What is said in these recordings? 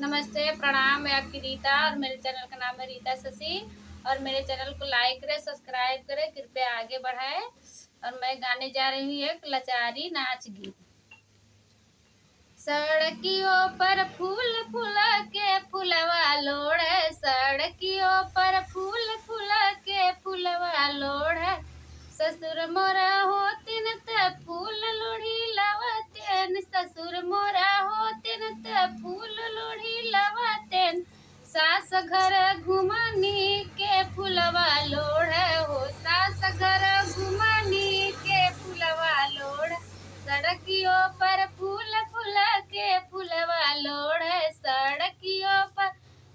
नमस्ते, प्रणाम। मैं आपकी रीता और मेरे चैनल का नाम है रीता शशि। और मेरे चैनल को लाइक करें, सब्सक्राइब करें, कृपया आगे बढ़ाएं। और मैं गाने जा रही हूँ एक लाचारी नाच गीत। सड़कियों पर फूल फूला के फूलवा लोड़े, सड़कियों पर फूल फूला के फूलवा लोड़े। ससुर मोरा होतिन त फूल लोढ़ी लवतेन, ससुर मोरा होतिन त फूल लोढ़ी लवतेन। सास घर घुमनी के फूलवा लोढ़े हो, सास घर घुमनी के फूलवा लोढ़े। सड़कियों पर फूल फूला के फूलवा लोढ़े, सड़कियों पर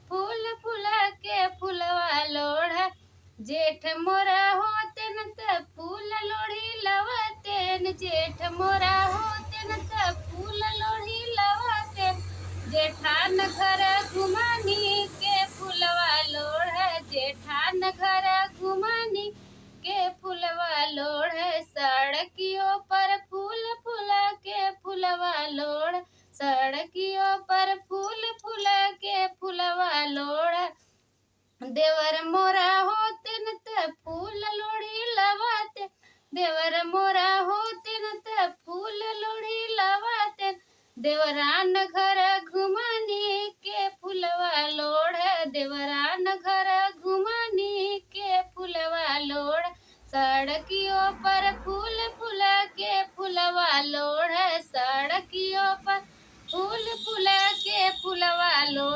फूल फूला के फूलवा लोढ़े। जेठ मोरा होतेन त फूल लोढ़ी लवतेन, जेठ मोरा होतेन त फूल लोढ़ी लवतेन। जेठान घर घुमनी के फूलवा लोढ़े, जेठान घर घुमनी के फूलवा लोढ़े। सड़कियों पर फूल फूला के फूलवा लोढ़, सड़कियों पर फूल फूला के फूलवा लोढ़। देवर मोरा होतिन त फूल लोढ़ी लवतेन, देवर मोरा होतिन त फूल लोढ़ी लवतेन। देवरान घर घुमनी के फूलवा लोढ़े, देवरान घर घुमनी के फूलवा लोढ़। सड़कियों पर फूल फूला के फूलवा लोढ़े, सड़कियों पर फूल फूला के फूलवा लोढ़।